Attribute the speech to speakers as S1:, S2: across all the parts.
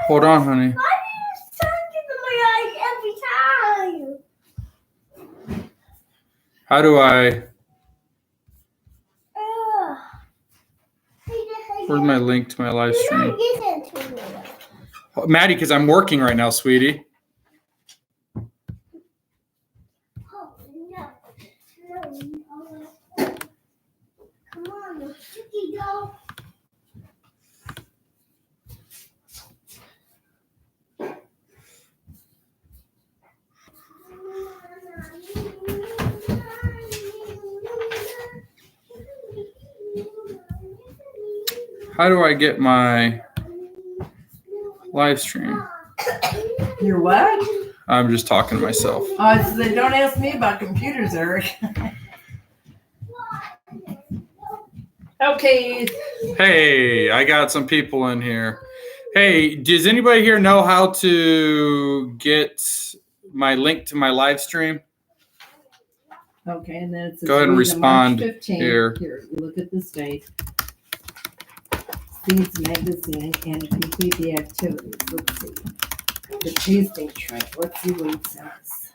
S1: Hold on, honey.
S2: Why do you turn to my eyes every time?
S1: How do I? Where's my link to my live stream? Maddie, because I'm working right now, sweetie.
S2: Oh, no. Come on, Chicky doll.
S1: How do I get my live stream?
S3: Your what?
S1: I'm just talking to myself.
S3: So they don't ask me about computers, Eric. Okay.
S1: Hey, I got some people in here. Hey, does anybody here know how to get my link to my live stream?
S3: Okay, and then it says
S1: Go ahead and respond
S3: March 15th.
S1: here.
S3: Here, you look at this date. Seeds magazine and complete the activities. Let's see. The tasting tray. Let's see what it says.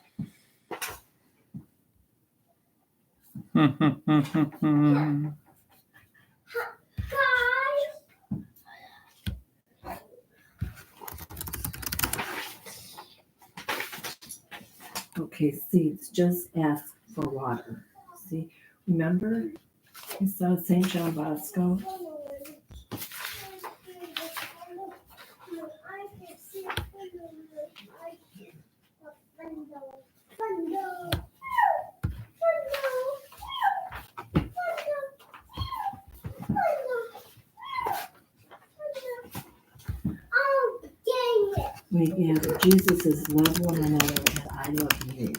S3: Okay, seeds, just ask for water. See, remember you saw St. John Bosco? Jesus is love one another and I love you.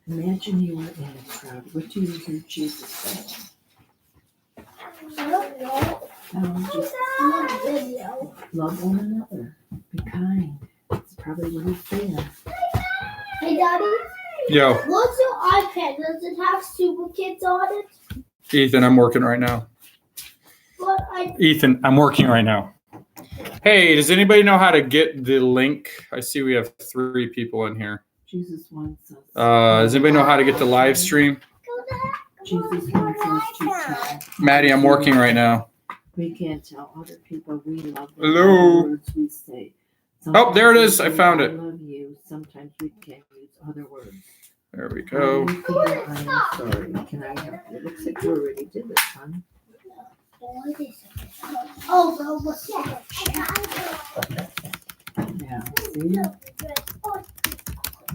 S3: Imagine you were in a crowd. What do you hear Jesus saying? Just love one another. Be kind. That's probably what he's saying.
S2: Hey, Daddy.
S1: Yo.
S2: What's your iPad? Does it have Super Kids on it?
S1: Ethan, I'm working right now. Ethan, I'm working right now. Hey, does anybody know how to get the link? I see we have 3 people in here.
S3: Jesus wants us.
S1: Does anybody know how to get the live stream?
S3: Jesus wants us to tell.
S1: Maddie, I'm working right now.
S3: We can't tell other people we love them.
S1: Hello.
S3: The words we say.
S1: Oh, there it is. I found it.
S3: I love you. Sometimes we can't use other words.
S1: There we go.
S3: I am sorry. Can I help you? It looks like you already did this one.
S2: Oh, well, what's that?
S3: Yeah, see?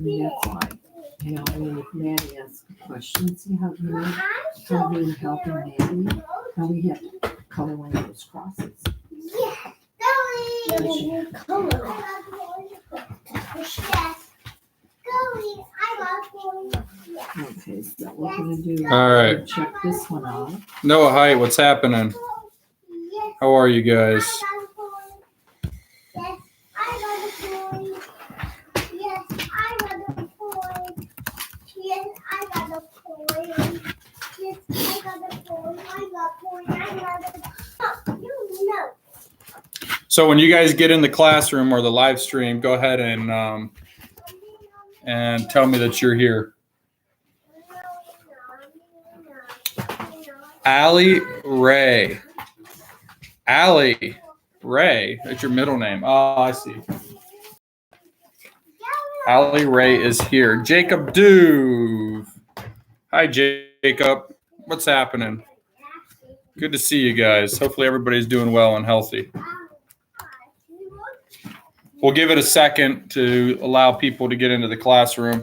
S3: That's why. You know, I mean, if Maddie asks a question, see how you helping Maddie? How we have to color one of those crosses.
S2: Yeah.
S3: Okay, so what we're gonna do?
S1: All right.
S3: Check this one off.
S1: Noah Height, what's happening? How are you guys?
S2: Yes, I got a point. Yes, I got a point. Yes, I got a point. Yes, I got a point. I got point. I got a point. You know.
S1: So when you guys get in the classroom or the live stream, go ahead and tell me that you're here. Allie Ray. Allie Ray. That's your middle name. Oh, I see. Allie Ray is here. Jacob Duve. Hi, Jacob. What's happening? Good to see you guys. Hopefully everybody's doing well and healthy. We'll give it a second to allow people to get into the classroom.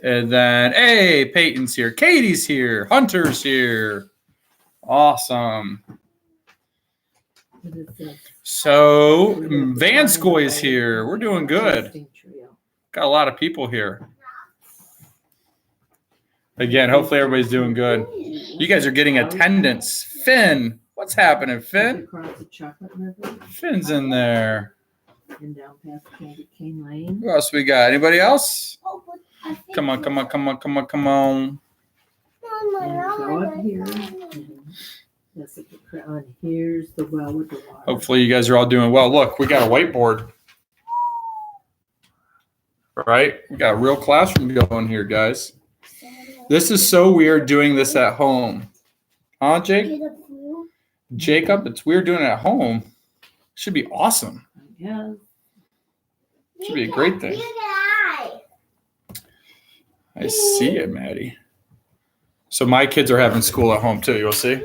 S1: And then, hey, Peyton's here. Katie's here. Hunter's here. Awesome. So, Vanskoy is here. We're doing good. Got a lot of people here. Again, hopefully everybody's doing good. You guys are getting attendance. Finn, what's happening, Finn? Finn's in there.
S3: And down past Candy Cane Lane.
S1: Who else we got? Anybody else? Come on, come on, come on, come on, come on.
S3: And go up here. this at the crown. Here's the well with the water.
S1: Hopefully you guys are all doing well. Look, we got a whiteboard. Right? We got a real classroom going here, guys. This is so weird doing this at home. Huh, Jake? Jacob, it's weird doing it at home. Should be awesome.
S3: Yeah.
S1: Should be a great thing. I see it, Maddie. So my kids are having school at home too. You'll see.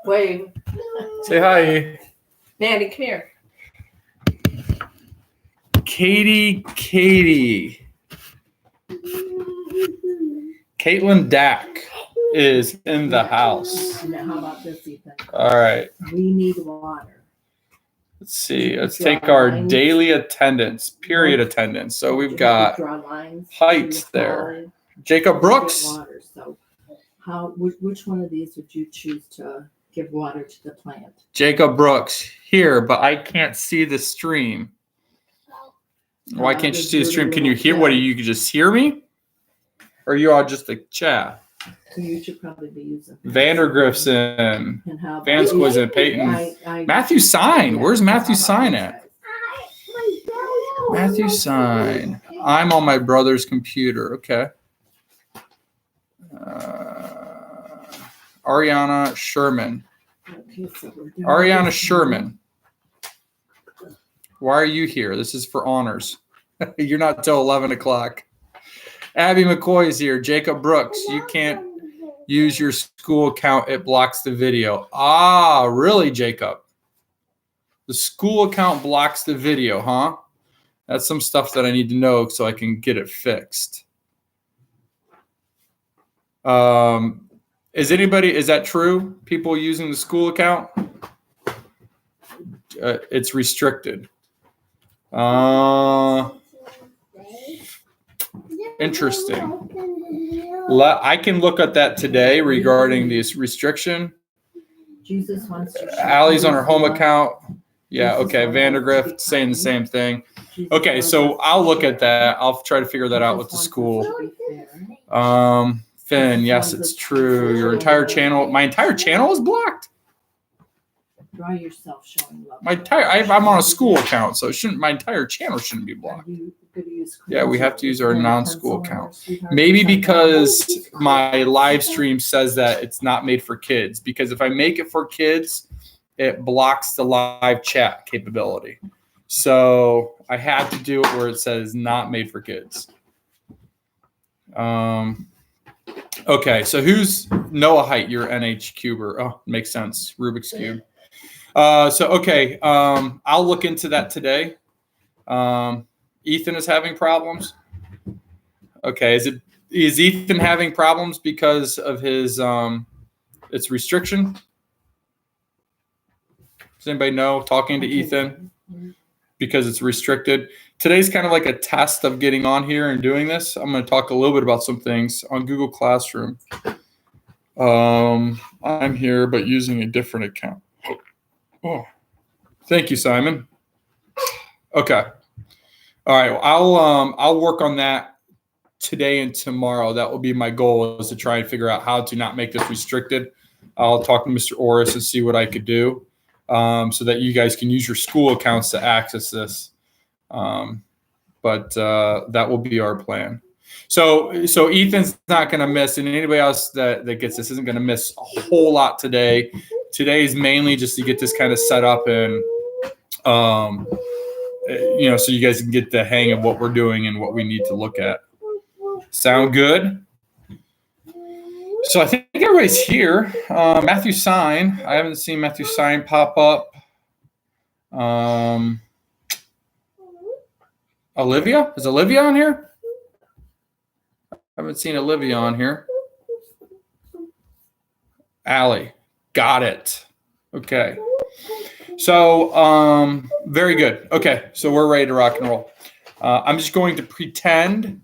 S3: Wave.
S1: Say hi.
S3: Maddie, come here.
S1: Katie. Caitlin Dack is in the house.
S3: Now, how about this, Ethan?
S1: All right.
S3: We need water.
S1: Let's see. Let's take our daily attendance, period attendance. So we've got
S3: Draw lines.
S1: heights there. Jacob Brooks.
S3: Water. So, which one of these would you choose to give water to the plant?
S1: Jacob Brooks here, but I can't see the stream. Why can't you see the stream? Can you hear? What? You can just hear me, or are you all just a chat?
S3: You should probably be using
S1: Vandergriffson,
S3: and how about
S1: Vansquizit, Peyton, Matthew Sign. Where's Matthew Sign at? Matthew Sign. I'm on my brother's computer. Okay. Ariana Sherman.
S3: Okay, so we're doing
S1: Ariana
S3: this.
S1: Sherman. Why are you here? This is for honors. You're not till 11 o'clock. Abby McCoy is here. Jacob Brooks. You can't use your school account. It blocks the video. Ah, really, Jacob? The school account blocks the video, huh? That's some stuff that I need to know so I can get it fixed. Is that true? People using the school account? It's restricted. Interesting. I can look at that today regarding this restriction.
S3: Jesus wants to.
S1: Allie's on her home account. Yeah, okay. Vandergrift saying the same thing. Okay, so I'll look at that. I'll try to figure that out with the school. Finn, yes, it's true. Your entire channel, my entire channel is blocked.
S3: Draw yourself showing love.
S1: I'm on a school account, so my entire channel shouldn't be blocked. Yeah, we have to use our non-school account. Maybe because my live stream says that it's not made for kids. Because if I make it for kids, it blocks the live chat capability. So I had to do it where it says not made for kids. Okay, so who's Noah Height? You're NH Cuber. Oh, makes sense. Rubik's Cube. Okay, I'll look into that today. Ethan is having problems. Okay, is Ethan having problems because of his its restriction? Does anybody know? Talking to Ethan because it's restricted. Today's kind of like a test of getting on here and doing this. I'm going to talk a little bit about some things on Google Classroom. I'm here, but using a different account. Oh, thank you, Simon. Okay. All right. I'll work on that today and tomorrow. That will be my goal, is to try and figure out how to not make this restricted. I'll talk to Mr. Orris and see what I could do, so that you guys can use your school accounts to access this. But that will be our plan. So Ethan's not going to miss, and anybody else that gets this isn't going to miss a whole lot today. Today is mainly just to get this kind of set up and, so you guys can get the hang of what we're doing and what we need to look at. Sound good? So I think everybody's here. Matthew Sign. I haven't seen Matthew Sign pop up. Olivia? Is Olivia on here? I haven't seen Olivia on here. Allie. Got it. Okay. So, very good. Okay. So we're ready to rock and roll. I'm just going to pretend.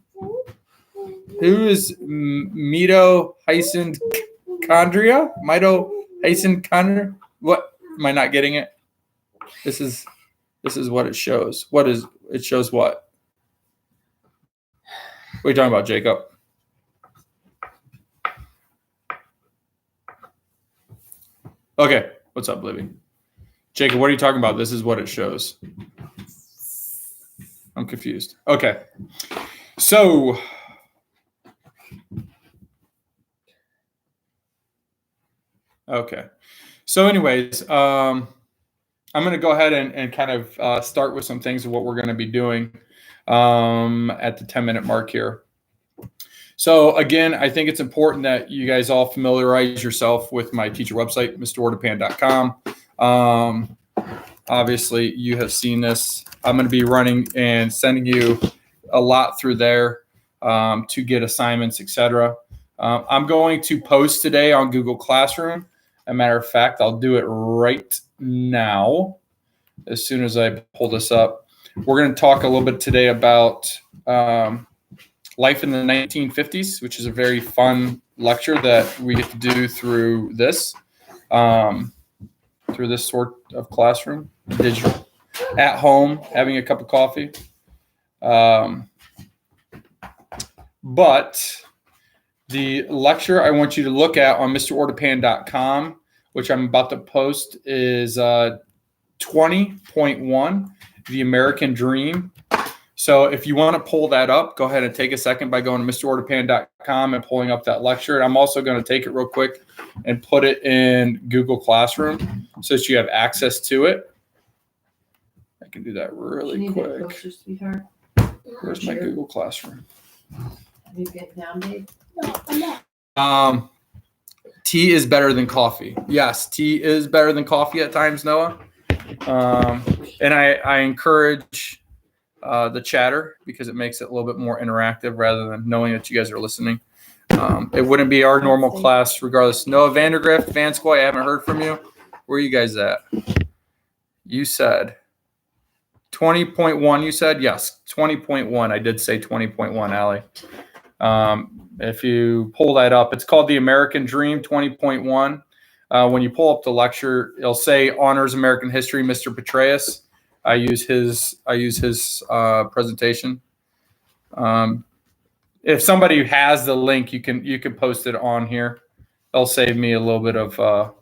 S1: Who is Mito Hyacindchondria? Mito Hyacindchondria? What? Am I not getting it? This is what it shows. It shows what? What are you talking about, Jacob? Okay. What's up, Libby? Jacob, what are you talking about? This is what it shows. I'm confused. Okay. So okay. So anyways, I'm going to go ahead and kind of start with some things of what we're going to be doing at the 10-minute mark here. So again, I think it's important that you guys all familiarize yourself with my teacher website, mrordapan.com. Obviously, you have seen this. I'm going to be running and sending you a lot through there to get assignments, etc. I'm going to post today on Google Classroom. As a matter of fact, I'll do it right now as soon as I pull this up. We're going to talk a little bit today about life in the 1950s, which is a very fun lecture that we get to do through this sort of classroom, digital, at home, having a cup of coffee. But the lecture I want you to look at on mrordapan.com, which I'm about to post, is 20.1, The American Dream. So if you want to pull that up, go ahead and take a second by going to mrordapan.com and pulling up that lecture. And I'm also going to take it real quick and put it in Google Classroom so that you have access to it. I can do that really quick.
S3: Closer, sweetheart.
S1: Where's my Google Classroom?
S3: You get down, babe.
S1: Tea is better than coffee. Yes, tea is better than coffee at times, Noah. And I encourage the chatter because it makes it a little bit more interactive rather than knowing that you guys are listening. It wouldn't be our normal class regardless. Noah Vandergrift, Vanscoy, I haven't heard from you. Where are you guys at? You said 20.1, you said? Yes, 20.1. I did say 20.1, Allie. If you pull that up, it's called The American Dream 20.1. When you pull up the lecture, it'll say Honors American History, Mr. Petraeus. I use his presentation. If somebody has the link, you can post it on here. It'll save me a little bit of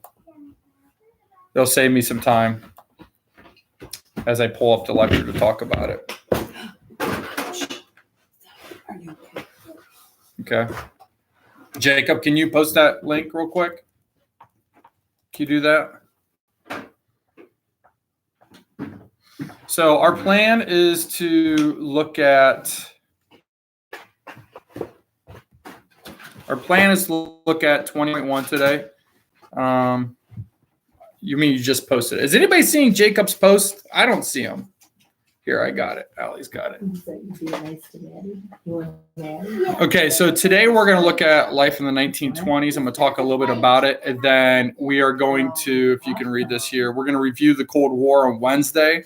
S1: it'll save me some time as I pull up the lecture to talk about it.
S3: Are you okay?
S1: Okay. Jacob, can you post that link real quick? Can you do that? So our plan is to look at 20.1 today. You mean you just posted it? Is anybody seeing Jacob's post? I don't see him. Here, I got it. Allie's got it. Okay, so today we're going to look at life in the 1920s. I'm going to talk a little bit about it. And then we are going to, if you can read this here, we're going to review the Cold War on Wednesday.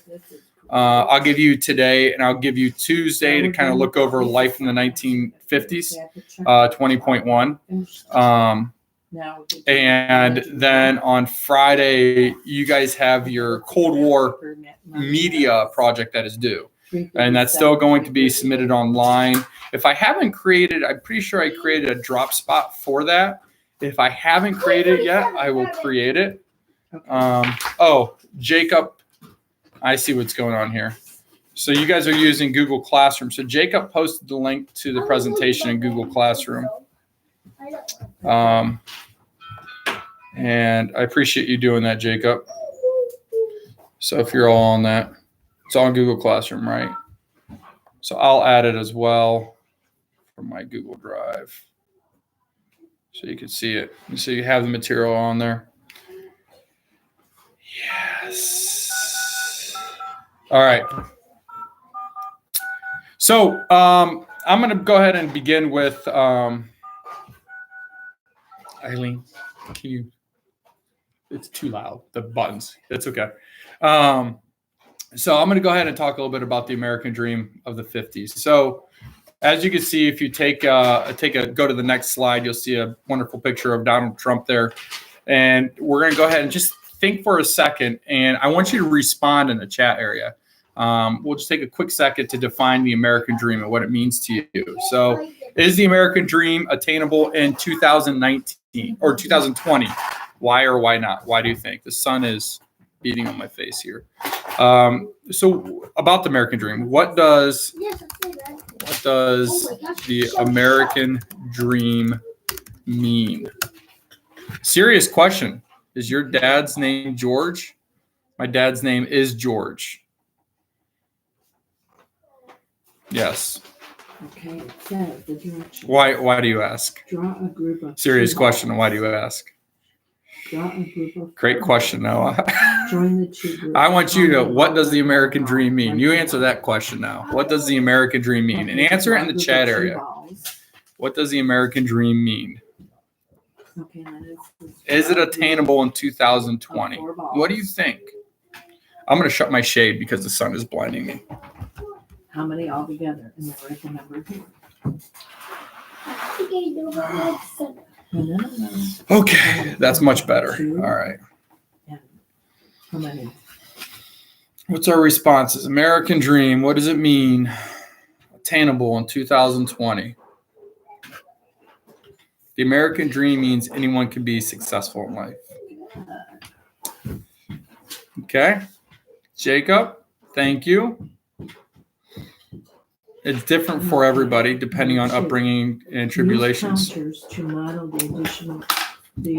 S1: I'll give you today and I'll give you Tuesday to kind of look over life in the 1950s, 20.1. And then on Friday, you guys have your Cold War media project that is due. And that's still going to be submitted online. If I haven't created, I'm pretty sure I created a drop spot for that. If I haven't created it yet, I will create it. Oh, Jacob, I see what's going on here. So you guys are using Google Classroom. So Jacob posted the link to the presentation in Google Classroom. And I appreciate you doing that, Jacob. So if you're all on that, it's on Google Classroom, right? So I'll add it as well from my Google Drive. So you can see it. So you have the material on there. Yes. All right. So I'm going to go ahead and begin with Eileen. Can you? It's too loud. The buttons. It's okay. So I'm going to go ahead and talk a little bit about the American Dream of the 50s. So as you can see, if you go to the next slide, you'll see a wonderful picture of Donald Trump there. And we're going to go ahead and just think for a second. And I want you to respond in the chat area. We'll just take a quick second to define the American Dream and what it means to you. So is the American Dream attainable in 2019 or 2020? Why or why not? Why do you think? The sun is beating on my face here. So about the American dream, what does
S2: Yes, I see that.
S1: the American dream mean? Serious question. Is your dad's name George? My dad's name is George. Yes.
S3: Okay, it says the direction.
S1: Why do you ask?
S3: Draw a group of.
S1: Serious
S3: two
S1: question.
S3: balls.
S1: Why do you ask?
S3: Draw a group of.
S1: Great question, Noah.
S3: Join the two groups.
S1: I want you to, what does the American dream mean? You answer that question now. What does the American dream mean? And answer it in the chat area. What does the American dream mean?
S3: Okay,
S1: Is it attainable in 2020? What do you think? I'm going to shut my shade because the sun is blinding me.
S3: How many altogether? And then write the number here. No.
S1: Okay, that's much better. All right.
S3: And how many?
S1: What's our responses? American dream, what does it mean? Attainable in 2020. The American dream means anyone can be successful in life. Okay. Jacob, thank you. It's different for everybody depending on upbringing and tribulations.
S3: Use counters to model the additional.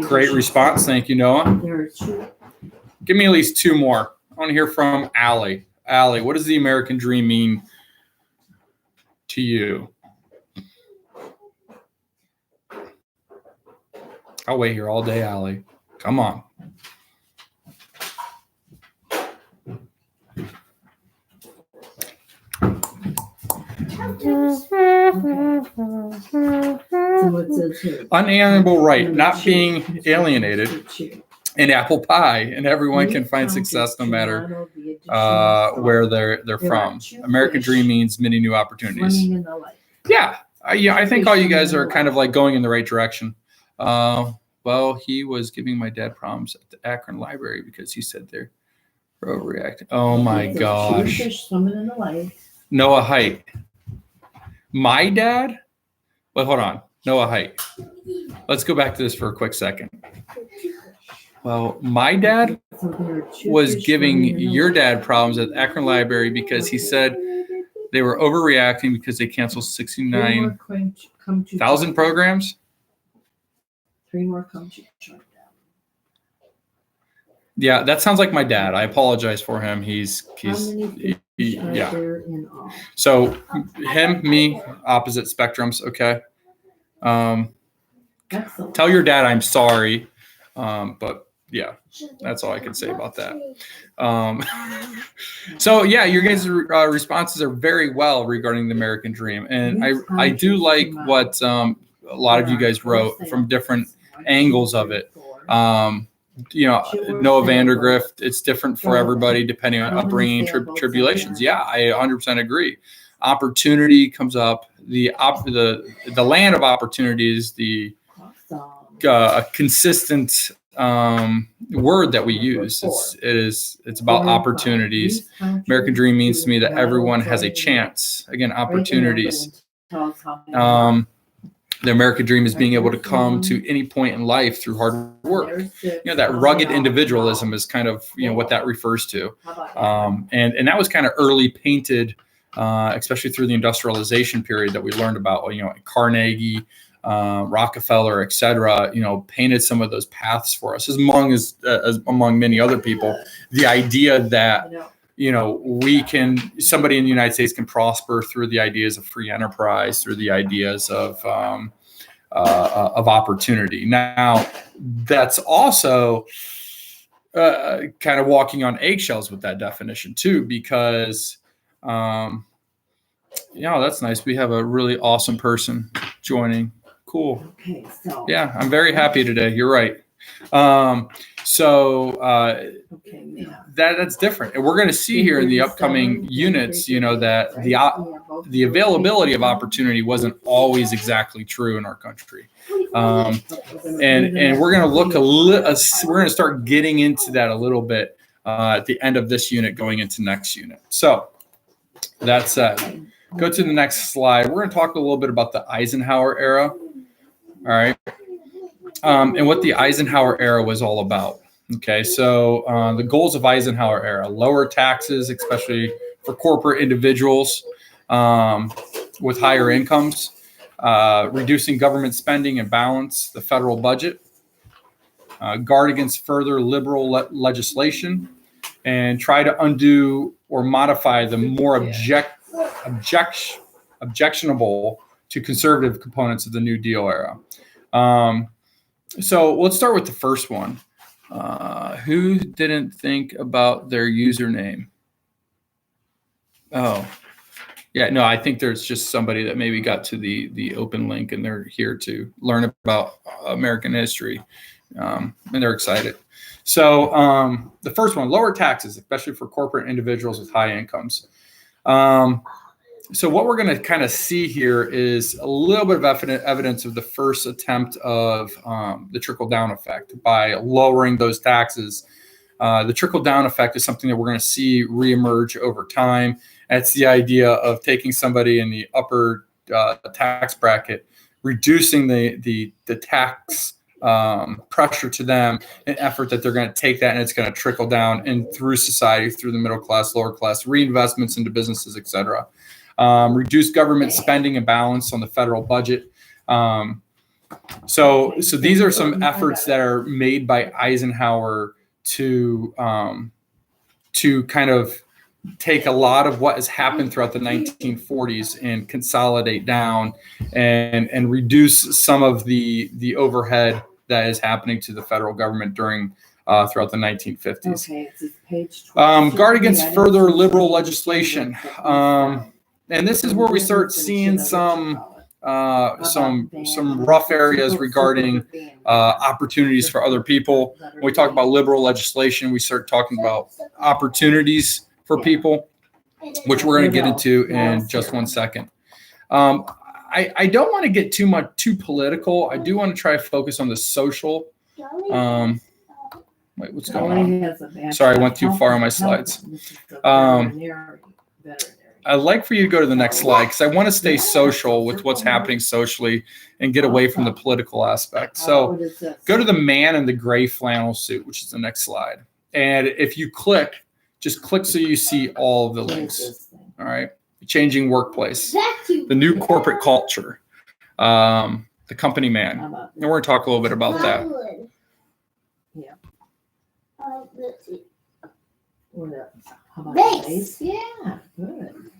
S1: Great response. Thank you, Noah.
S3: There are two.
S1: Give me at least two more. I want to hear from Allie. Allie, what does the American dream mean to you? I'll wait here all day, Allie. Come on.
S3: So it says here.
S1: Unalienable right, not being alienated, and apple pie, and everyone can find success no matter where they're from. American dream means many new opportunities. Yeah, I think all you guys are kind of like going in the right direction. Well, he was giving my dad problems at the Akron Library because he said they're overreacting. Oh my gosh. Noah Height. My dad? Wait, hold on. Noah Height. Let's go back to this for a quick second. Well, my dad was giving your dad problems at Akron Library because he said they were overreacting because they canceled 69,000 programs.
S3: 3 more come to join them.
S1: Yeah, that sounds like my dad. I apologize for him.
S3: Yeah. There in all?
S1: So him, me, opposite spectrums. Okay. Tell your dad I'm sorry. But yeah, that's all I can say about that. So yeah, your guys' responses are very well regarding the American dream. And I do like what a lot of you guys wrote from different angles of it. Noah Vandergrift, it's different for everybody depending on upbringing, tribulations. Yeah, I 100% agree. Opportunity comes up. The land of opportunities, the consistent word that we use. It's about opportunities. American dream means to me that everyone has a chance. Again, opportunities. The American dream is being able to come to any point in life through hard work. That rugged individualism is kind of, what that refers to. And that was kind of early painted, especially through the industrialization period that we learned about, Carnegie, Rockefeller, et cetera, painted some of those paths for us, as among many other people. The idea that, somebody in the United States can prosper through the ideas of free enterprise, through the ideas of opportunity. Now, that's also kind of walking on eggshells with that definition too, because, that's nice. We have a really awesome person joining. Cool.
S3: Okay, so
S1: yeah, I'm very happy today. You're right. That's different. And we're going to see here in the upcoming units, that the availability of opportunity wasn't always exactly true in our country. And we're going to look we're going to start getting into that a little bit at the end of this unit, going into next unit. So that said, go to the next slide. We're going to talk a little bit about the Eisenhower era. All right. and what the Eisenhower era was all about. Okay, so the goals of Eisenhower era: lower taxes, especially for corporate individuals with higher incomes, reducing government spending and balance the federal budget, guard against further liberal legislation, and try to undo or modify the more objectionable to conservative components of the New Deal era. So let's start with the first one. Who didn't think about their username? Oh, yeah, no, I think there's just somebody that maybe got to the open link and they're here to learn about American history, and they're excited. So the first one, lower taxes, especially for corporate individuals with high incomes. So what we're going to kind of see here is a little bit of evidence of the first attempt of the trickle-down effect by lowering those taxes. The trickle-down effect is something that we're going to see reemerge over time. That's the idea of taking somebody in the upper tax bracket, reducing the tax pressure to them, an effort that they're going to take that and it's going to trickle down and through society, through the middle class, lower class, reinvestments into businesses, et cetera. Reduce government spending and balance on the federal budget. So these are some efforts that are made by Eisenhower to kind of take a lot of what has happened throughout the 1940s and consolidate down and reduce some of the overhead that is happening to the federal government during throughout the 1950s.
S3: Okay, it's page 12.
S1: Guard against further liberal legislation. And this is where we start seeing some rough areas regarding opportunities for other people. When we talk about liberal legislation, we start talking about opportunities for people, which we're going to get into in just one second. I don't want to get too political. I do want to try to focus on the social. Wait, what's going on? Sorry, I went too far on my slides. I'd like for you to go to the next slide because I want to stay social with what's happening socially and get away from the political aspect. So go to the man in the gray flannel suit, which is the next slide. And if you click, just click so you see all of the links. All right. Changing workplace, the new corporate culture, the company man. And we're going to talk a little bit about that.
S3: Yeah.
S2: Let's see.
S3: How about
S2: Base.
S3: Yeah, good.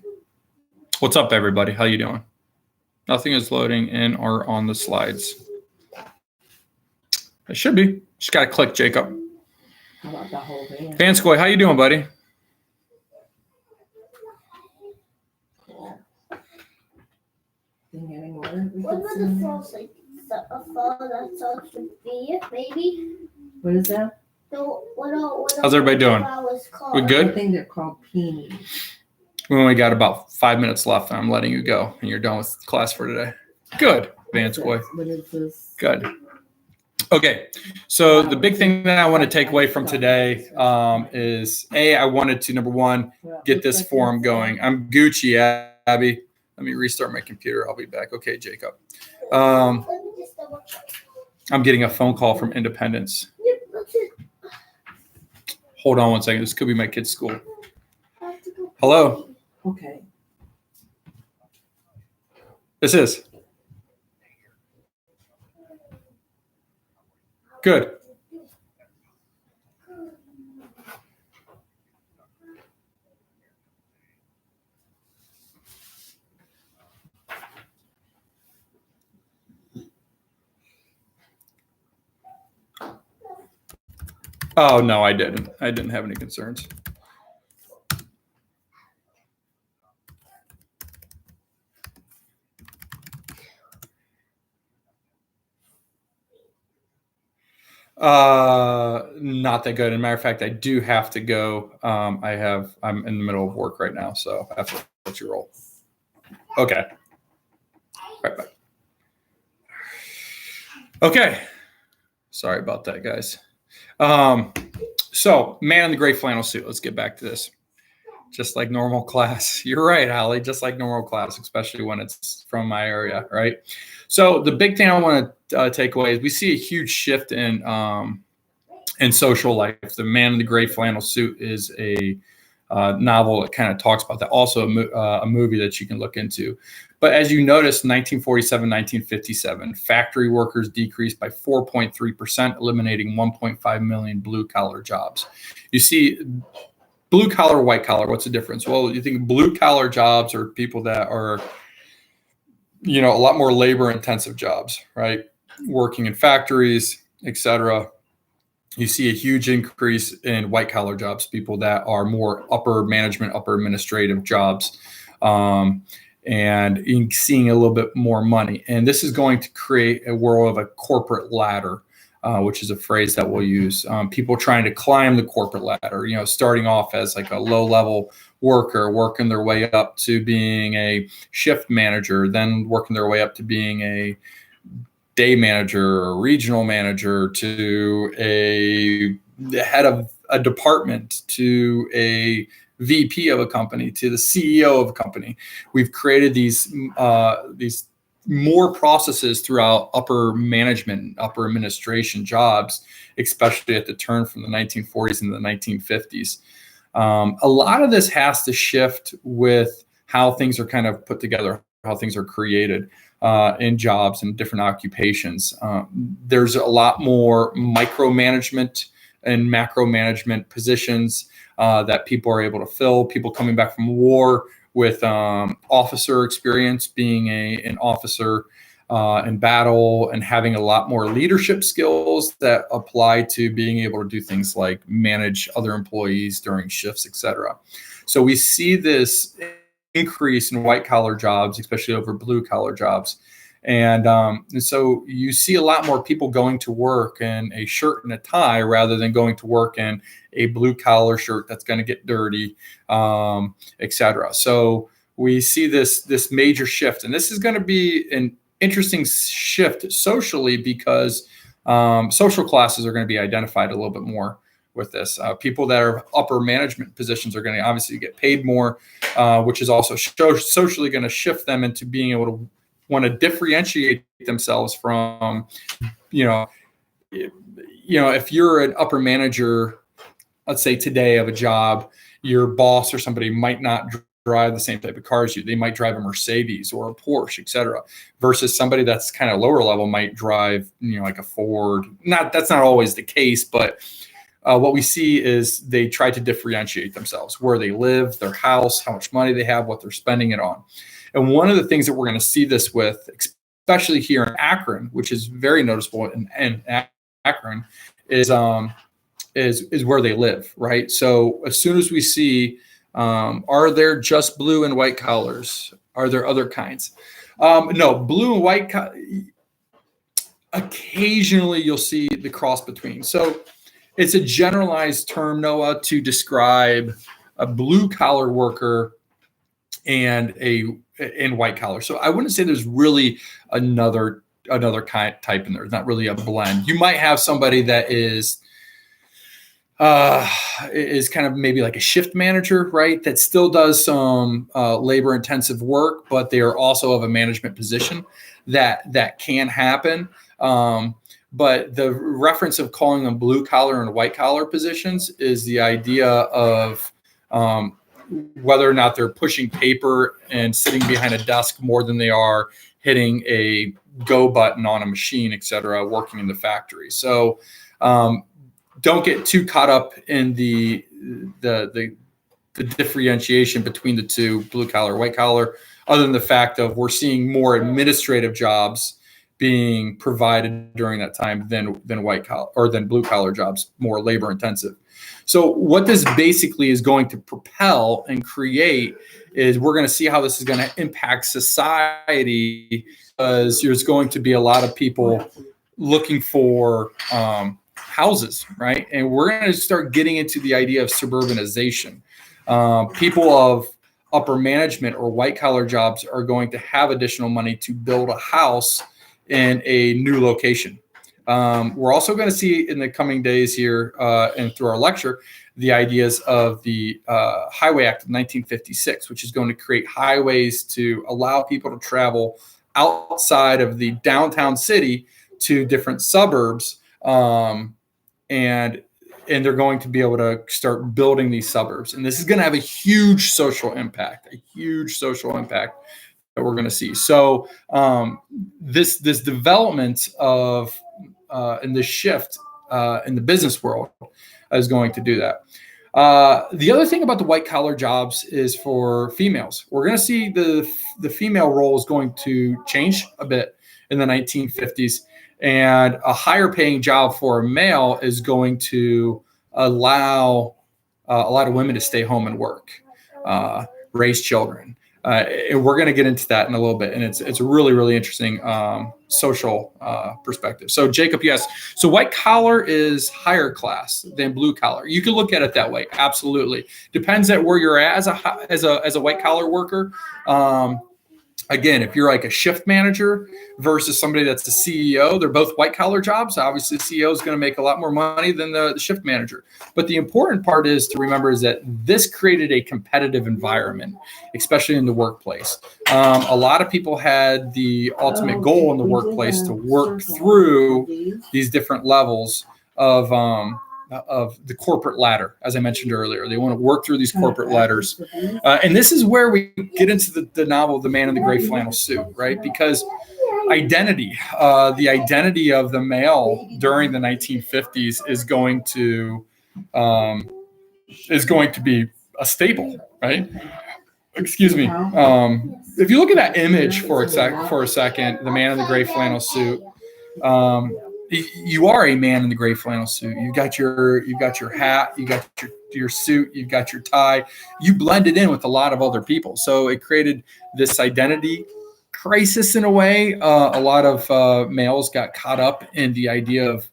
S1: What's up, everybody? How you doing? Nothing is loading in or on the slides. It should be. Just got to click, Jacob.
S3: How about the whole band?
S1: Vanskoy, how you doing, buddy?
S3: Cool. Think any more?
S2: What was the false like? A fall that starts with V, maybe?
S3: What is that?
S1: How's everybody doing? We
S3: I
S1: good?
S3: think they're called peonies.
S1: We only got about 5 minutes left, and I'm letting you go, and you're done with class for today. Good, Vanskoy.
S3: What is this?
S1: Good. Okay, so the big thing that I want to take away from today is, I wanted to, number one, get this forum going. I'm Gucci, Abby. Let me restart my computer. I'll be back. Okay, Jacob. I'm getting a phone call from Independence. Hold on one second. This could be my kid's school. Hello.
S3: Okay.
S1: This is. Good. Oh, no, I didn't. I didn't have any concerns. Not that good. As a matter of fact, I do have to go. I'm in the middle of work right now, so I have to let you roll. Okay. Right back. Okay. Sorry about that, guys. So man in the gray flannel suit. Let's get back to this. just like normal class. You're right, Holly, just like normal class, especially when it's from my area, right? So the big thing I want to take away is we see a huge shift in social life. The Man in the Gray Flannel Suit is a novel that kind of talks about that. Also a movie that you can look into. But as you notice, 1947, 1957, factory workers decreased by 4.3%, eliminating 1.5 million blue-collar jobs. You see, blue-collar, white-collar, what's the difference? Well, you think blue-collar jobs are people that are, a lot more labor-intensive jobs, right? Working in factories, etc. You see a huge increase in white-collar jobs, people that are more upper management, upper administrative jobs. And seeing a little bit more money. And this is going to create a world of a corporate ladder, which is a phrase that we'll use. People trying to climb the corporate ladder, starting off as like a low-level worker, working their way up to being a shift manager, then working their way up to being a day manager or regional manager, to the head of a department, to a VP of a company, to the CEO of a company. We've created these more processes throughout upper management, upper administration jobs, especially at the turn from the 1940s and the 1950s. A lot of this has to shift with how things are kind of put together, how things are created in jobs and different occupations. There's a lot more micromanagement and macro management positions that people are able to fill. People coming back from war with officer experience, being an officer in battle, and having a lot more leadership skills that apply to being able to do things like manage other employees during shifts, etc. So we see this increase in white collar jobs, especially over blue collar jobs. And so you see a lot more people going to work in a shirt and a tie rather than going to work in a blue collar shirt that's going to get dirty, et cetera. So we see this major shift, and this is going to be an interesting shift socially because social classes are going to be identified a little bit more with this. People that are upper management positions are going to obviously get paid more, which is also socially going to shift them into being able to want to differentiate themselves from, if you're an upper manager, let's say today of a job, your boss or somebody might not drive the same type of cars you. They might drive a Mercedes or a Porsche, et cetera, versus somebody that's kind of lower level might drive, like a Ford. That's not always the case, but what we see is they try to differentiate themselves, where they live, their house, how much money they have, what they're spending it on. And one of the things that we're going to see this with, especially here in Akron, which is very noticeable in Akron, is where they live, right? So as soon as we see, are there just blue and white collars? Are there other kinds? No, blue and white. Occasionally, you'll see the cross between. So it's a generalized term, Noah, to describe a blue collar worker and in white collar. So I wouldn't say there's really another type in there. It's not really a blend. You might have somebody that is kind of maybe like a shift manager, right? That still does some labor intensive work, but they are also of a management position. That can happen. But the reference of calling them blue collar and white collar positions is the idea of whether or not they're pushing paper and sitting behind a desk more than they are hitting a go button on a machine, et cetera, working in the factory. So don't get too caught up in the differentiation between the two, blue collar, white collar, other than the fact of we're seeing more administrative jobs being provided during that time than white collar or than blue collar jobs, more labor intensive. So what this basically is going to propel and create is we're going to see how this is going to impact society, because there's going to be a lot of people looking for houses, right? And we're going to start getting into the idea of suburbanization. People of upper management or white collar jobs are going to have additional money to build a house in a new location. We're also going to see in the coming days here and through our lecture the ideas of the Highway Act of 1956, which is going to create highways to allow people to travel outside of the downtown city to different suburbs, and they're going to be able to start building these suburbs. And this is going to have a huge social impact that we're going to see. So this development of and this shift in the business world is going to do that. The other thing about the white collar jobs is for females. We're going to see the female role is going to change a bit in the 1950s, and a higher paying job for a male is going to allow a lot of women to stay home and work, raise children. And we're going to get into that in a little bit. And it's a really, really interesting social perspective. So Jacob, yes. So white collar is higher class than blue collar. You can look at it that way. Absolutely. Depends at where you're at as a white collar worker. Again, if you're like a shift manager versus somebody that's the CEO, they're both white collar jobs. Obviously, the CEO is going to make a lot more money than the shift manager. But the important part is to remember is that this created a competitive environment, especially in the workplace. A lot of people had the ultimate goal in the workplace to work through these different levels of the corporate ladder, as I mentioned earlier. They want to work through these corporate ladders. And this is where we get into the novel, The Man in the Gray Flannel Suit, right? Because identity, the identity of the male during the 1950s is going to be a staple, right? Excuse me. If you look at that image for a second, the man in the gray flannel suit, you are a man in the gray flannel suit. You got your hat, you got your suit, you got your tie. You blended in with a lot of other people, so it created this identity crisis in a way. A lot of males got caught up in the idea of,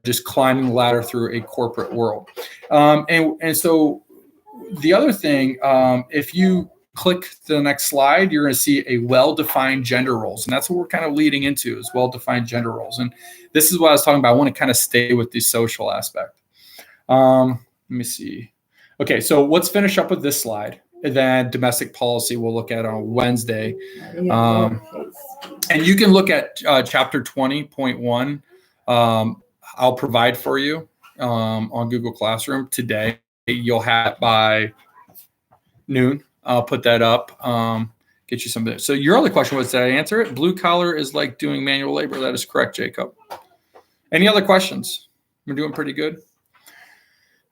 S1: just climbing the ladder through a corporate world. And so the other thing, if you click to the next slide, you're going to see a well-defined gender roles. And that's what we're kind of leading into, is well-defined gender roles. And this is what I was talking about. I want to kind of stay with the social aspect. Let me see. Okay, so let's finish up with this slide. And then domestic policy we'll look at on Wednesday. And you can look at chapter 20.1. I'll provide for you on Google Classroom today. You'll have it by noon. I'll put that up, get you something. So your other question was, did I answer it? Blue collar is like doing manual labor. That is correct, Jacob. Any other questions? We're doing pretty good.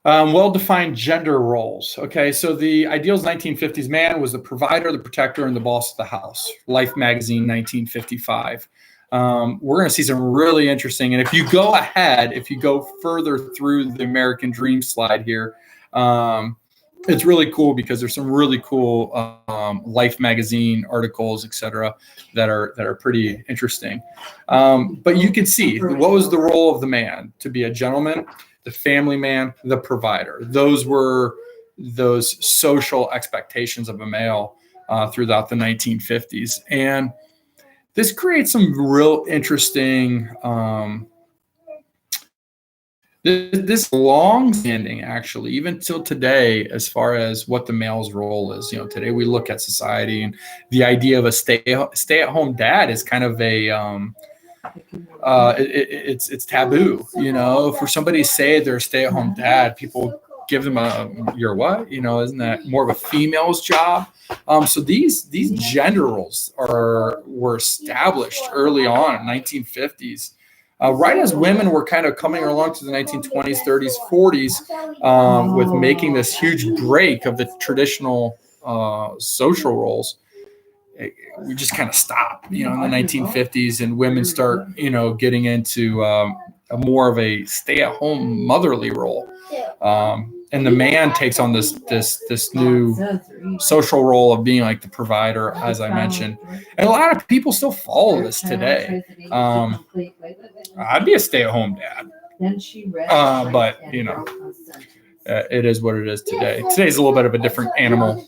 S1: Well-defined gender roles. Okay, so the Ideals 1950s man was the provider, the protector, and the boss of the house. Life magazine, 1955. We're going to see some really interesting, and if you go further through the American Dream slide here, it's really cool because there's some really cool Life magazine articles, etc., that are pretty interesting. But you can see, what was the role of the man? To be a gentleman, the family man, the provider. Those were those social expectations of a male throughout the 1950s. And this creates some real interesting this long-standing, actually, even till today, as far as what the male's role is. Today we look at society, and the idea of a stay-at-home dad is kind of a it's taboo. For somebody to say they're a stay-at-home dad, people give them you're what? Isn't that more of a female's job? So these gender roles were established early on in 1950s. Right as women were kind of coming along to the 1920s, 30s, 40s, with making this huge break of the traditional social roles, we just kind of stopped, in the 1950s, and women start, getting into a more of a stay-at-home motherly role, and the man takes on this new social role of being like the provider, as I mentioned. And a lot of people still follow this today. I'd be a stay-at-home dad, but it is what it is today. Today's a little bit of a different animal.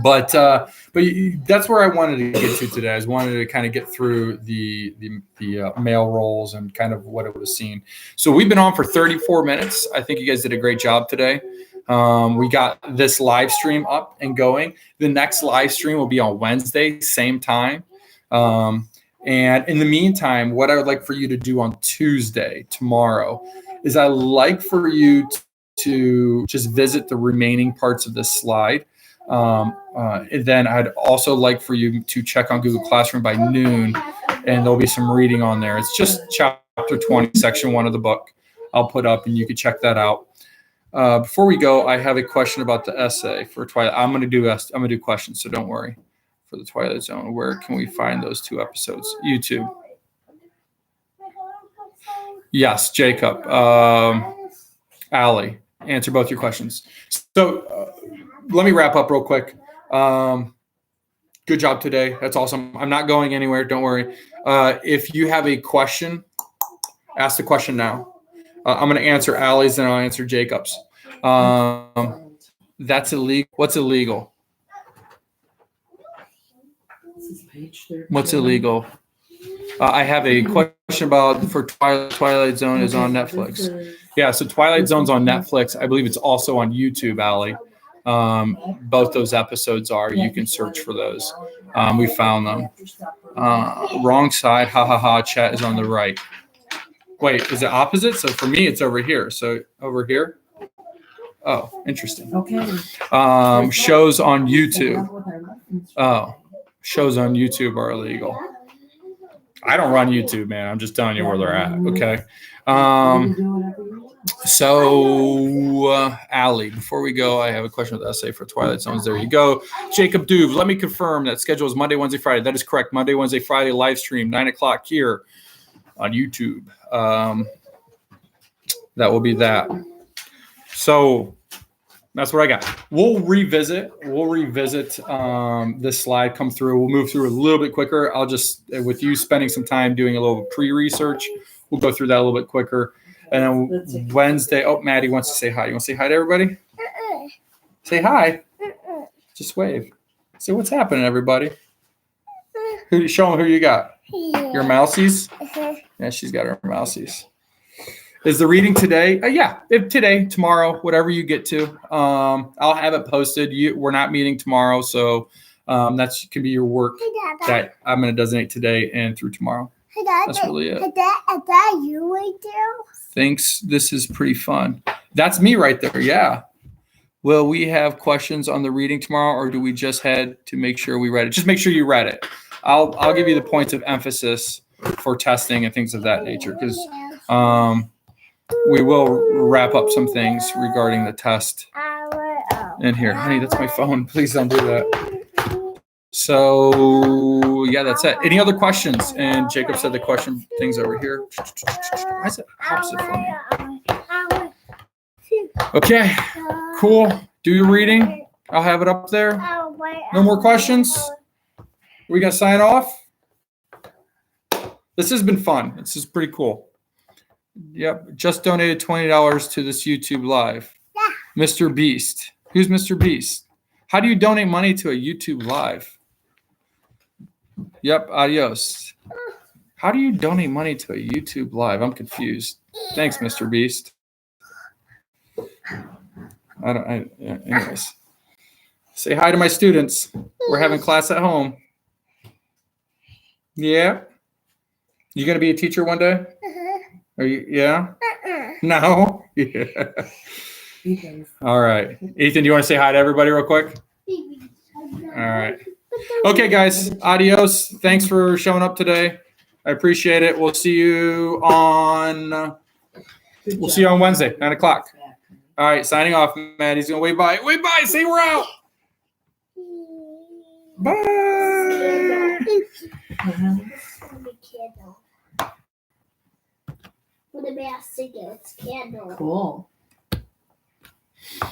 S1: But that's where I wanted to get to today. I just wanted to kind of get through the mail rolls and kind of what it was seen. So we've been on for 34 minutes. I think you guys did a great job today. We got this live stream up and going. The next live stream will be on Wednesday, same time. And in the meantime, what I would like for you to do on Tuesday, tomorrow, is I like for you to just visit the remaining parts of this slide. And then I'd also like for you to check on Google Classroom by noon, and there'll be some reading on there. It's just chapter 20, section 1 of the book. I'll put up, and you can check that out. Before we go, I have a question about the essay for Twilight. I'm gonna do questions, so don't worry. For the Twilight Zone, where can we find those 2 episodes? YouTube. Yes, Jacob. Allie, answer both your questions. So let me wrap up real quick. Good job today. That's awesome. I'm not going anywhere. Don't worry. If you have a question, ask the question now. I'm going to answer Allie's and I'll answer Jacob's. That's illegal. What's illegal? What's illegal? I have a question about for Twilight Zone is on Netflix. Yeah, so Twilight Zone's on Netflix. I believe it's also on YouTube, Allie. Both those episodes are. You can search for those. We found them. Wrong side. Ha ha ha. Chat is on the right. Wait, is it opposite? So for me, it's over here. So over here. Oh, interesting.
S3: Okay.
S1: Shows on YouTube. Oh, shows on YouTube are illegal. I don't run YouTube, man. I'm just telling you where they're at. Okay. So, Allie, before we go, I have a question with the essay for Twilight Zones. There you go. Jacob Duve, let me confirm that schedule is Monday, Wednesday, Friday. That is correct. Monday, Wednesday, Friday, live stream, 9 o'clock here on YouTube. That will be that. So that's what I got. We'll revisit this slide come through. We'll move through a little bit quicker. I'll just, with you spending some time doing a little pre-research, we'll go through that a little bit quicker. And then Wednesday, oh, Maddie wants to say hi. You want to say hi to everybody? Say hi. Just wave. Say what's happening, everybody. Show them who you got. Your mousies? Yeah, she's got her mousies. Is the reading today? Yeah, if today, tomorrow, whatever you get to. I'll have it posted. We're not meeting tomorrow, so that can be your work that I'm going to designate today and through tomorrow. That's really it.
S2: Is that you right there?
S1: Thanks. This is pretty fun. That's me right there. Yeah. Will we have questions on the reading tomorrow, or do we just head to make sure we read it? Just make sure you read it. I'll give you the points of emphasis for testing and things of that nature, because we will wrap up some things regarding the test in here. Honey, that's my phone. Please don't do that. So, yeah, that's it. Any other questions? And Jacob said the question things over here. Why is it opposite for me? Okay, cool. Do your reading. I'll have it up there. No more questions? We got to sign off? This has been fun. This is pretty cool. Yep, just donated $20 to this YouTube Live. Yeah. Mr. Beast. Who's Mr. Beast? How do you donate money to a YouTube Live? Yep, adios. How do you donate money to a YouTube Live? I'm confused. Thanks, Mr. Beast. Anyways. Say hi to my students. We're having class at home. Yeah? You going to be a teacher one day? Are you? Yeah? No? Yeah. All right. Ethan, do you want to say hi to everybody real quick? All right. Okay, guys. Adios. Thanks for showing up today. I appreciate it. We'll see you on Wednesday, 9 o'clock. All right. Signing off, Maddie's going to wave bye. Wave bye. Say we're out. Bye.
S2: What about cigarettes? Candle.
S3: Cool.